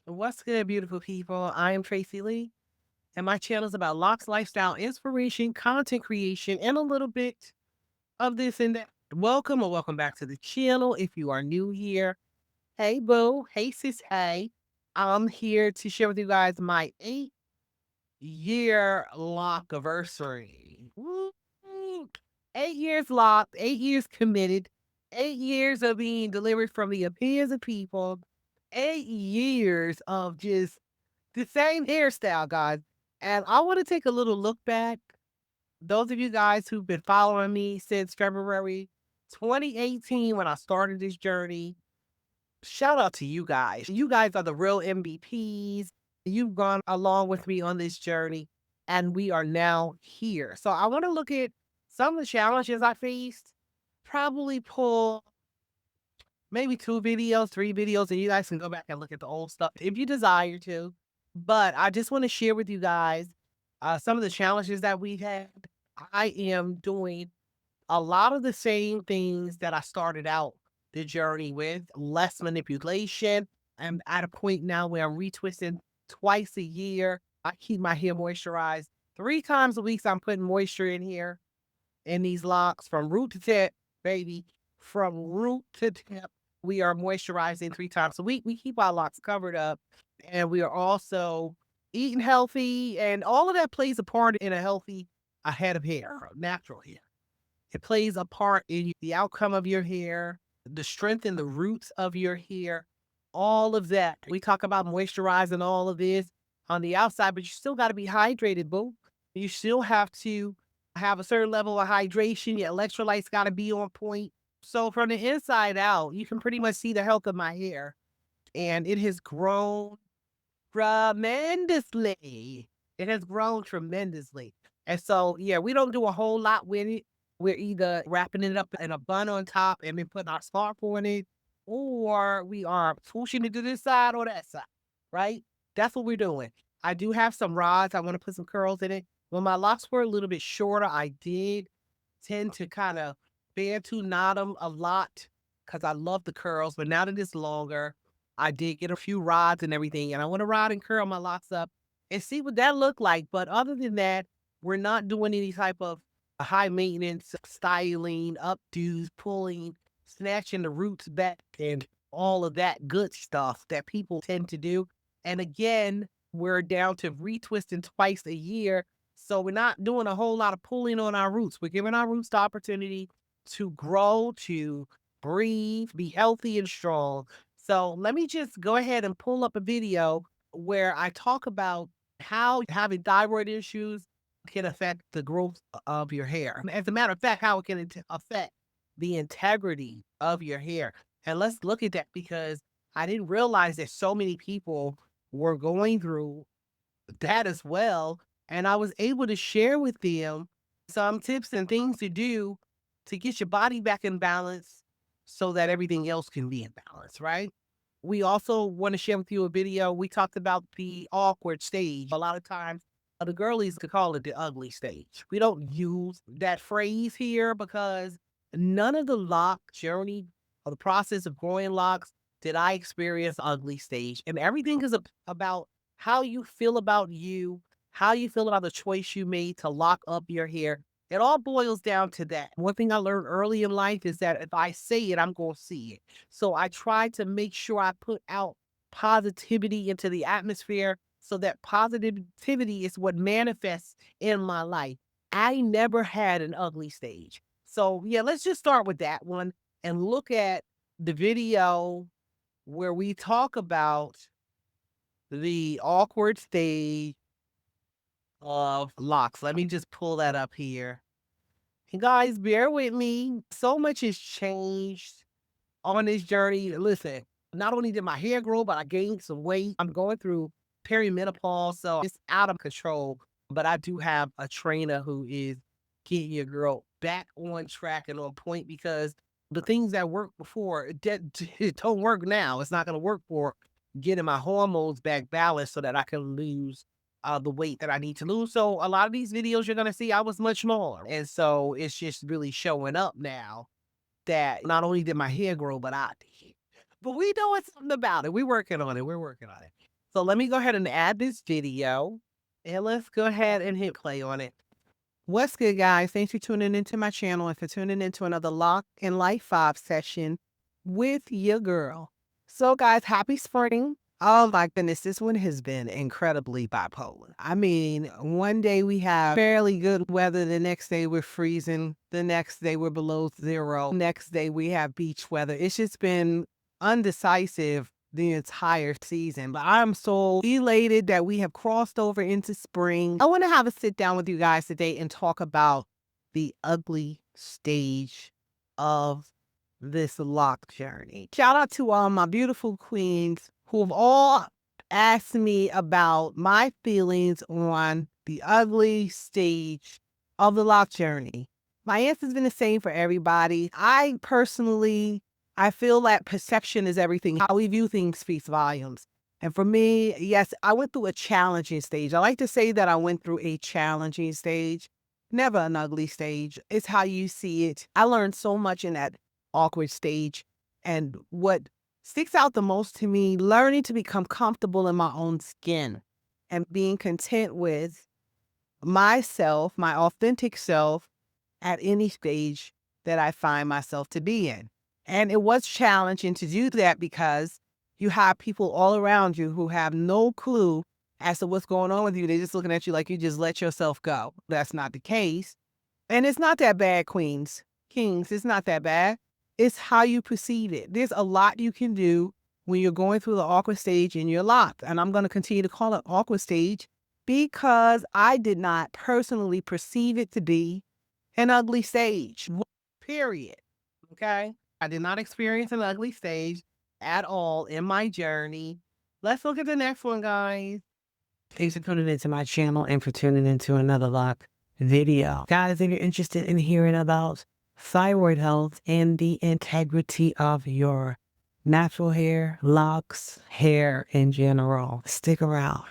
What's good, beautiful people? I am Tracy Lee, and my channel is about locks, lifestyle, inspiration, content creation, and a little bit of this and that. Welcome or welcome back to the channel. If you are new here, hey, boo. Hey, sis. Hey, I'm here to share with you guys my 8-year lock anniversary. Woo! 8 years locked, 8 years committed, 8 years of being delivered from the opinions of people, 8 years of just the same hairstyle, guys. And I want to take a little look back. Those of you guys who've been following me since February 2018 when I started this journey, shout out to you guys. You guys are the real MVPs. You've gone along with me on this journey, and we are now here. So I want to look at some of the challenges I faced, probably pull maybe 2 videos, 3 videos, and you guys can go back and look at the old stuff if you desire to. But I just wanna share with you guys, some of the challenges that we've had. I am doing a lot of the same things that I started out the journey with, less manipulation. I'm at a point now where I'm retwisting twice a year. I keep my hair moisturized 3 times a week, so I'm putting moisture in here in these locks from root to tip, baby. From root to tip, we are moisturizing 3 times a week. We keep our locks covered up, and we are also eating healthy, and all of that plays a part in a head of hair, natural hair. It plays a part in the outcome of your hair, the strength in the roots of your hair, all of that. We talk about moisturizing all of this on the outside, but you still got to be hydrated, boo. You still have to have a certain level of hydration. Your electrolytes got to be on point. So from the inside out, you can pretty much see the health of my hair, and it has grown tremendously. It has grown tremendously. And so, yeah, we don't do a whole lot with it. We're either wrapping it up in a bun on top and then putting our scarf on it, or we are swooshing it to this side or that side, right? That's what we're doing. I do have some rods. I want to put some curls in it. When my locks were a little bit shorter, I did tend to kind of bantu knot them a lot because I love the curls. But now that it's longer, I did get a few rods and everything, and I want to rod and curl my locks up and see what that look like. But other than that, we're not doing any type of high maintenance styling, updos, pulling, snatching the roots back, and all of that good stuff that people tend to do. And again, we're down to retwisting twice a year. So we're not doing a whole lot of pulling on our roots. We're giving our roots the opportunity to grow, to breathe, be healthy and strong. So let me just go ahead and pull up a video where I talk about how having thyroid issues can affect the growth of your hair. As a matter of fact, how it can affect the integrity of your hair. And let's look at that because I didn't realize that so many people were going through that as well. And I was able to share with them some tips and things to do to get your body back in balance so that everything else can be in balance, right? We also want to share with you a video. We talked about the awkward stage. A lot of times, the girlies could call it the ugly stage. We don't use that phrase here because none of the lock journey or the process of growing locks did I experience ugly stage. And everything is about how you feel about you, how you feel about the choice you made to lock up your hair. It all boils down to that. One thing I learned early in life is that if I say it, I'm going to see it. So I try to make sure I put out positivity into the atmosphere so that positivity is what manifests in my life. I never had an ugly stage. So, yeah, let's just start with that one and look at the video where we talk about the awkward stage of locks. Let me just pull that up here. And guys, bear with me. So much has changed on this journey. Listen, not only did my hair grow, but I gained some weight. I'm going through perimenopause, so it's out of control. But I do have a trainer who is getting your girl back on track and on point because the things that worked before it don't work now. It's not going to work for getting my hormones back balanced so that I can lose the weight that I need to lose. So a lot of these videos you're going to see, I was much smaller. And so it's just really showing up now that not only did my hair grow, but I did. But we doing something about it. We're working on it. We're working on it. So let me go ahead and add this video and let's go ahead and hit play on it. What's good, guys? Thanks for tuning into my channel and for tuning into another Lock and Life 5 session with your girl. So, guys, happy spring. Oh my goodness, this one has been incredibly bipolar. I mean, one day we have fairly good weather, the next day we're freezing, the next day we're below zero, next day we have beach weather. It's just been undecisive the entire season, but I'm so elated that we have crossed over into spring. I want to have a sit down with you guys today and talk about the ugly stage of this lock journey. Shout out to all my beautiful queens who have all asked me about my feelings on the ugly stage of the lock journey. My answer's been the same for everybody. I feel that perception is everything. How we view things speaks volumes. And for me, yes, I went through a challenging stage. I like to say that I went through a challenging stage, never an ugly stage. It's how you see it. I learned so much in that awkward stage. And what sticks out the most to me, learning to become comfortable in my own skin and being content with myself, my authentic self, at any stage that I find myself to be in. And it was challenging to do that because you have people all around you who have no clue as to what's going on with you. They're just looking at you like you just let yourself go. That's not the case. And it's not that bad, queens, kings. It's not that bad. It's how you perceive it. There's a lot you can do when you're going through the awkward stage in your lock. And I'm going to continue to call it awkward stage because I did not personally perceive it to be an ugly stage, period. Okay? I did not experience an ugly stage at all in my journey. Let's look at the next one, guys. Thanks for tuning into my channel and for tuning into another Lock video. Guys, if you're interested in hearing about thyroid health and the integrity of your natural hair, locks, hair in general, stick around.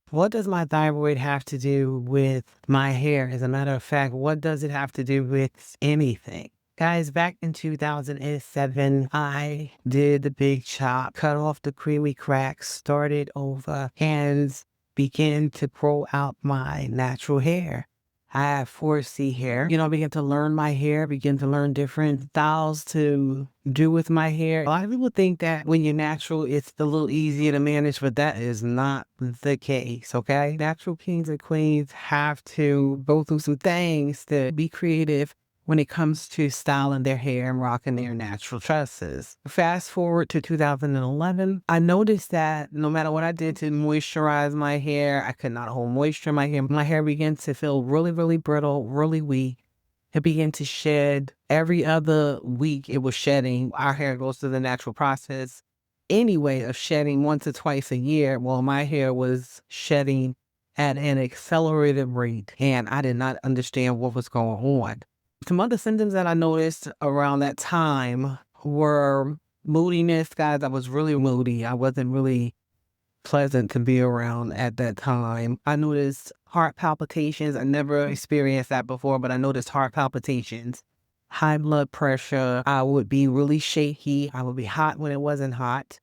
What does my thyroid have to do with my hair? As a matter of fact, what does it have to do with anything? Guys, back in 2007, I did the big chop, cut off the creamy cracks, started over, and began to grow out my natural hair. I have 4C hair. I began to learn my hair, begin to learn different styles to do with my hair. A lot of people think that when you're natural, it's a little easier to manage, but that is not the case, okay? Natural kings and queens have to go through some things to be creative when it comes to styling their hair and rocking their natural tresses. Fast forward to 2011, I noticed that no matter what I did to moisturize my hair, I could not hold moisture in my hair. My hair began to feel really, really brittle, really weak. It began to shed. Every other week it was shedding. Our hair goes through the natural process anyway of shedding once or twice a year. Well, my hair was shedding at an accelerated rate, and I did not understand what was going on. Some other symptoms that I noticed around that time were moodiness. Guys, I was really moody. I wasn't really pleasant to be around at that time. I noticed heart palpitations. I never experienced that before, but I noticed heart palpitations, high blood pressure. I would be really shaky. I would be hot when it wasn't hot.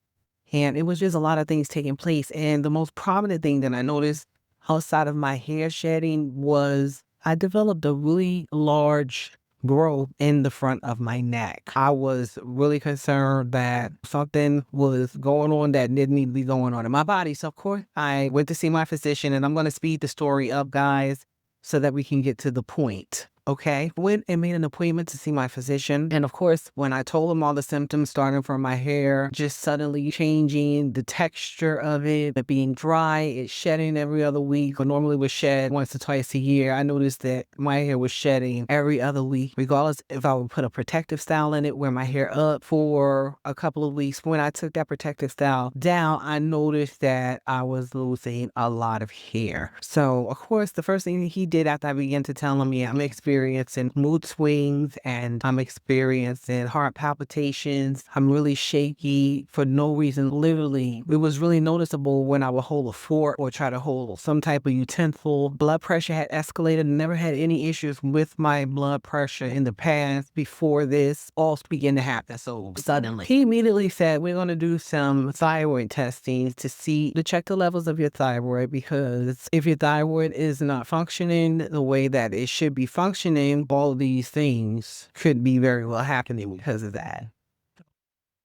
And it was just a lot of things taking place. And the most prominent thing that I noticed outside of my hair shedding was I developed a really large growth in the front of my neck. I was really concerned that something was going on that didn't need to be going on in my body. So, of course, I went to see my physician, and I'm going to speed the story up, guys, so that we can get to the point. Okay, went and made an appointment to see my physician. And of course, when I told him all the symptoms starting from my hair, just suddenly changing the texture of it being dry, it shedding every other week, but normally would shed once or twice a year. I noticed that my hair was shedding every other week, regardless if I would put a protective style in it, wear my hair up for a couple of weeks. When I took that protective style down, I noticed that I was losing a lot of hair. So, of course, the first thing he did after I began to tell him, yeah, I'm experiencing experiencing mood swings and I'm experiencing heart palpitations. I'm really shaky for no reason. Literally, it was really noticeable when I would hold a fork or try to hold some type of utensil. Blood pressure had escalated. Never had any issues with my blood pressure in the past. Before this all began to happen so suddenly. He immediately said, we're going to do some thyroid testing to check the levels of your thyroid, because if your thyroid is not functioning the way that it should be functioning, all of these things could be very well happening because of that.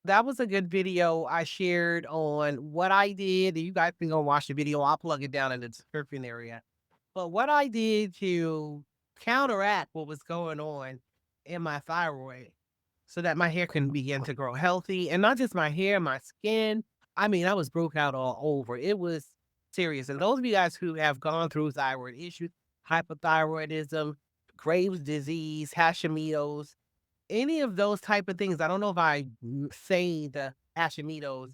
That was a good video I shared on what I did. You guys can go watch the video. I'll plug it down in the description area. But what I did to counteract what was going on in my thyroid so that my hair can begin to grow healthy, and not just my hair, my skin. I mean, I was broke out all over. It was serious. And those of you guys who have gone through thyroid issues, hypothyroidism, Graves' disease, Hashimoto's, any of those type of things. I don't know if I say the Hashimoto's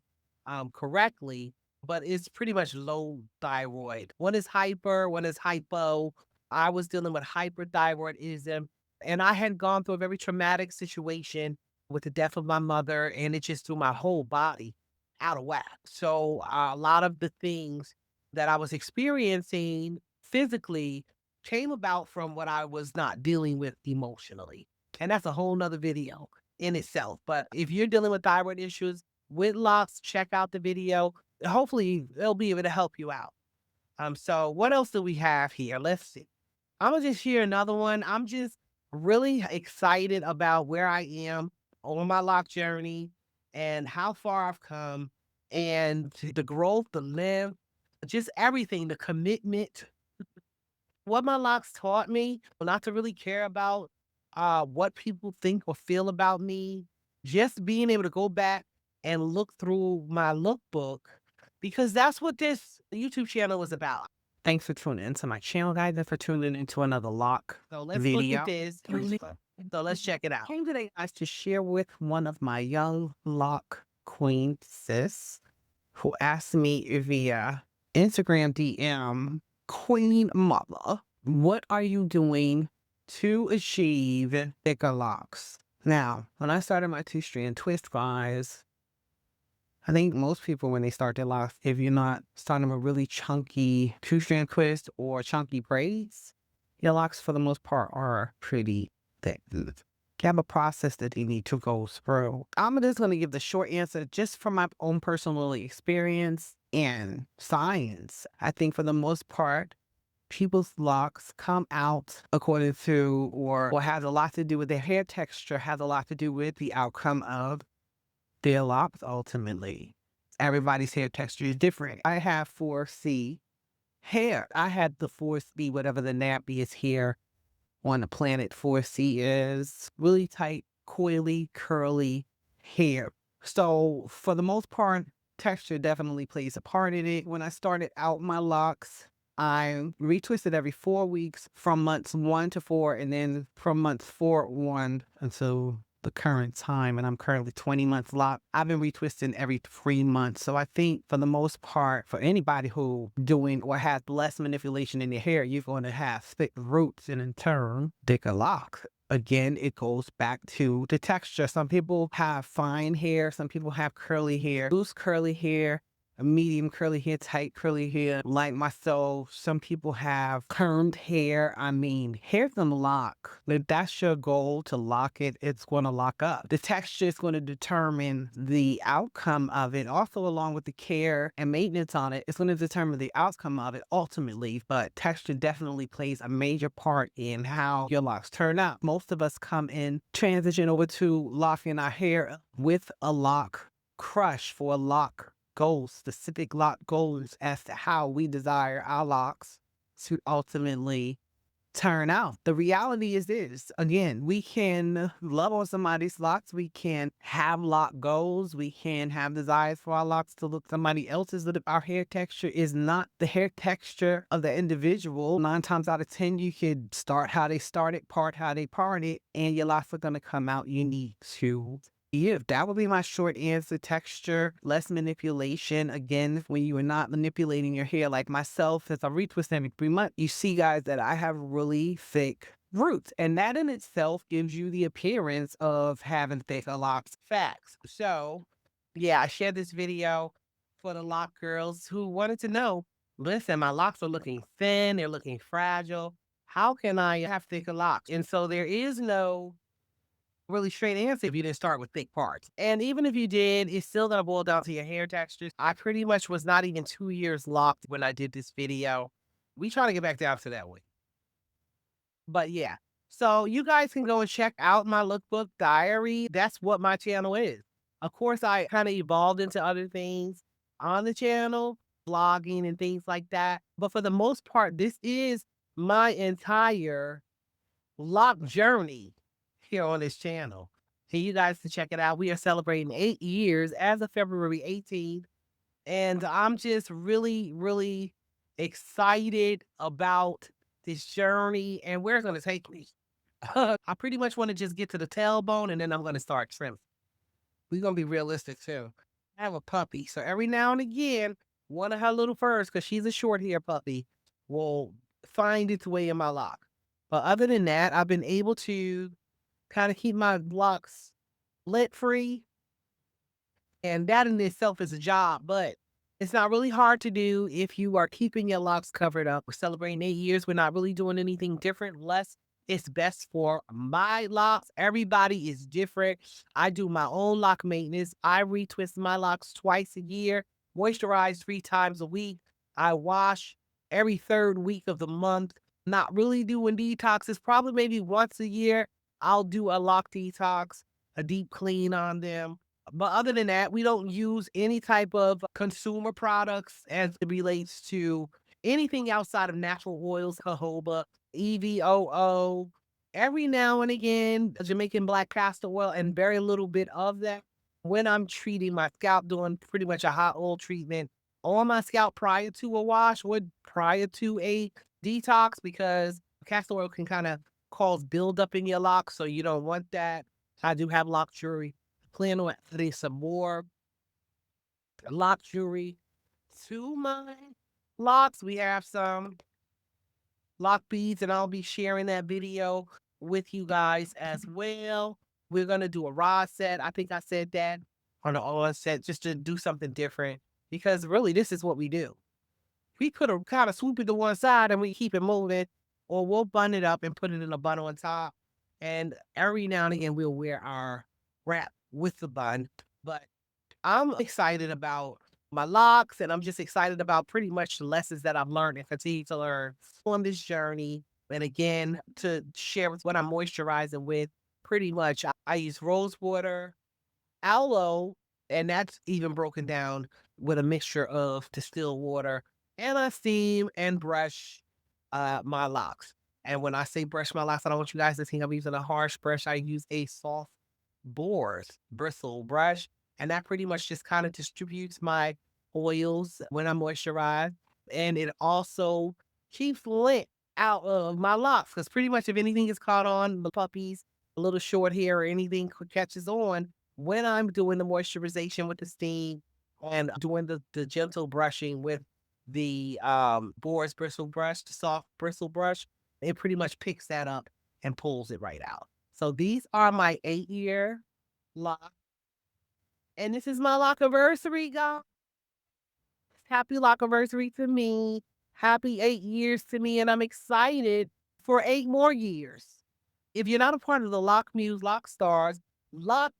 correctly, but it's pretty much low thyroid. One is hyper, one is hypo. I was dealing with hyperthyroidism, and I had gone through a very traumatic situation with the death of my mother, and it just threw my whole body out of whack. So a lot of the things that I was experiencing physically came about from what I was not dealing with emotionally. And that's a whole nother video in itself. But if you're dealing with thyroid issues with Locs, check out the video. Hopefully, they'll be able to help you out. So what else do we have here? Let's see. I'm gonna just share another one. I'm just really excited about where I am on my lock journey and how far I've come and the growth, the length, just everything, the commitment. What my locks taught me not to really care about what people think or feel about me. Just being able to go back and look through my lookbook, because that's what this YouTube channel was about. Thanks for tuning into my channel, guys, and for tuning into another lock So let's look video. at this. So let's check it out. Came today, guys, to share with one of my young lock queen sis who asked me via Instagram DM, Queen Mother, what are you doing to achieve thicker locks? Now, when I started my two-strand twist, guys, I think most people, when they start their locks, if you're not starting with really chunky two-strand twist or chunky braids, your locks, for the most part, are pretty thick. You have a process that you need to go through. I'm just going to give the short answer just from my own personal experience and science. I think for the most part, people's locks come out according to, or has a lot to do with their hair texture, has a lot to do with the outcome of their locks ultimately. Everybody's hair texture is different. I have 4C hair. I had the 4C, whatever the nappiest hair on the planet. 4C is really tight, coily, curly hair. So for the most part, texture definitely plays a part in it. When I started out my locks, I retwisted every 4 weeks from months 1 to 4, and then from months 4 1 until the current time, and I'm currently 20 months locked. I've been retwisting every 3 months. So I think for the most part, for anybody who doing or has less manipulation in their hair, you're going to have thick roots and in turn, thicker locks. Again, it goes back to the texture. Some people have fine hair. Some people have curly hair, loose curly hair, medium curly hair, tight curly hair. Like myself, some people have permed hair. I mean, hair's gonna lock. If that's your goal, to lock it, it's gonna lock up. The texture is going to determine the outcome of it. Also, along with the care and maintenance on it, it's going to determine the outcome of it ultimately. But texture definitely plays a major part in how your locks turn out. Most of us come in, transition over to locking our hair with a lock crush for a lock goals, specific lock goals as to how we desire our locks to ultimately turn out. The reality is this, again, we can love on somebody's locks, we can have lock goals, we can have desires for our locks to look somebody else's, but if our hair texture is not the hair texture of the individual, 9 times out of 10, you could start how they started, part how they parted, and your locks are going to come out unique to you. That would be my short answer. Texture, less manipulation. Again, when you are not manipulating your hair like myself, as I retwist every 3 months, you see, guys, that I have really thick roots. And that in itself gives you the appearance of having thicker locks. Facts. So, yeah, I shared this video for the lock girls who wanted to know, listen, my locks are looking thin, they're looking fragile. How can I have thicker locks? And so there is no really straight answer if you didn't start with thick parts. And even if you did, it's still gonna boil down to your hair textures. I pretty much was not even 2 years locked when I did this video. We try to get back down to that way. But yeah. So you guys can go and check out my lookbook diary. That's what my channel is. Of course, I kind of evolved into other things on the channel, vlogging and things like that. But for the most part, this is my entire lock journey here on this channel. So you guys can check it out. We are celebrating 8 years as of February 18th. And I'm just really, really excited about this journey and where it's going to take me. I pretty much want to just get to the tailbone and then I'm going to start trimming. We're going to be realistic too. I have a puppy. So every now and again, one of her little furs, because she's a short hair puppy, will find its way in my lock. But other than that, I've been able to kind of keep my locks lit free. And that in itself is a job, but it's not really hard to do if you are keeping your locks covered up. We're celebrating 8 years. We're not really doing anything different unless it's best for my locks. Everybody is different. I do my own lock maintenance. I retwist my locks twice a year, moisturize 3 times a week. I wash every third week of the month. Not really doing detoxes, probably maybe once a year. I'll do a lock detox, a deep clean on them. But other than that, we don't use any type of consumer products as it relates to anything outside of natural oils, jojoba, EVOO. Every now and again, Jamaican black castor oil, and very little bit of that when I'm treating my scalp, doing pretty much a hot oil treatment on my scalp prior to a wash or prior to a detox, because castor oil can kind of cause buildup in your locks, so you don't want that. I do have lock jewelry. Plan on adding some more lock jewelry to my locks. We have some lock beads, and I'll be sharing that video with you guys as well. We're gonna do a rod set. I think I said that on the on set just to do something different because really this is what we do. We could have kind of swoop it to one side and we keep it moving, or we'll bun it up and put it in a bun on top. And every now and again we'll wear our wrap with the bun. But I'm excited about my locks, and I'm just excited about pretty much the lessons that I've learned and continue to learn on this journey. And again, to share with what I'm moisturizing with, pretty much I use rose water, aloe, and that's even broken down with a mixture of distilled water, and I steam and brush my locks. And when I say brush my locks, I don't want you guys to think I'm using a harsh brush. I use a soft boars bristle brush, and that pretty much just kind of distributes my oils when I moisturize, and it also keeps lint out of my locks because pretty much if anything is caught on the puppies, a little short hair or anything catches on when I'm doing the moisturization with the steam and doing the gentle brushing with the boar's bristle brush, the soft bristle brush, it pretty much picks that up and pulls it right out. So these are my 8-year lock. And this is my lock anniversary, guys. Happy lock anniversary to me. Happy 8 years to me. And I'm excited for 8 more years. If you're not a part of the Lock Muse, Lock Stars, Lock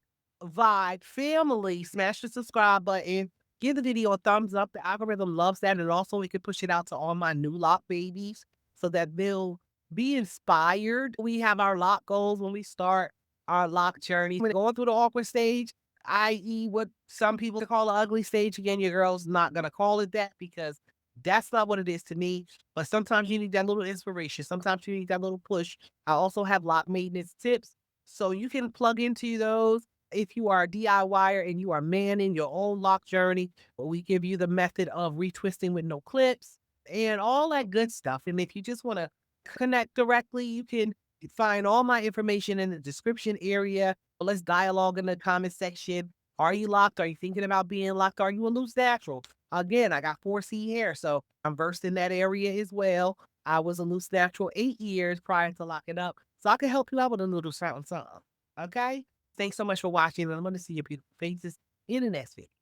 Vibe family, smash the subscribe button. Give the video a thumbs up. The algorithm loves that. And also, we can push it out to all my new lock babies so that they'll be inspired. We have our lock goals when we start our lock journey. When going through the awkward stage, i.e., what some people call the ugly stage, again, your girl's not going to call it that because that's not what it is to me. But sometimes you need that little inspiration. Sometimes you need that little push. I also have lock maintenance tips, so you can plug into those. If you are a DIYer and you are manning your own lock journey, we give you the method of retwisting with no clips and all that good stuff. And if you just want to connect directly, you can find all my information in the description area. Let's dialogue in the comment section. Are you locked? Are you thinking about being locked? Are you a loose natural? Again, I got 4C hair, so I'm versed in that area as well. I was a loose natural 8 years prior to locking up, so I can help you out with a little something, something. Okay? Thanks so much for watching, and I'm going to see your beautiful faces in the next video.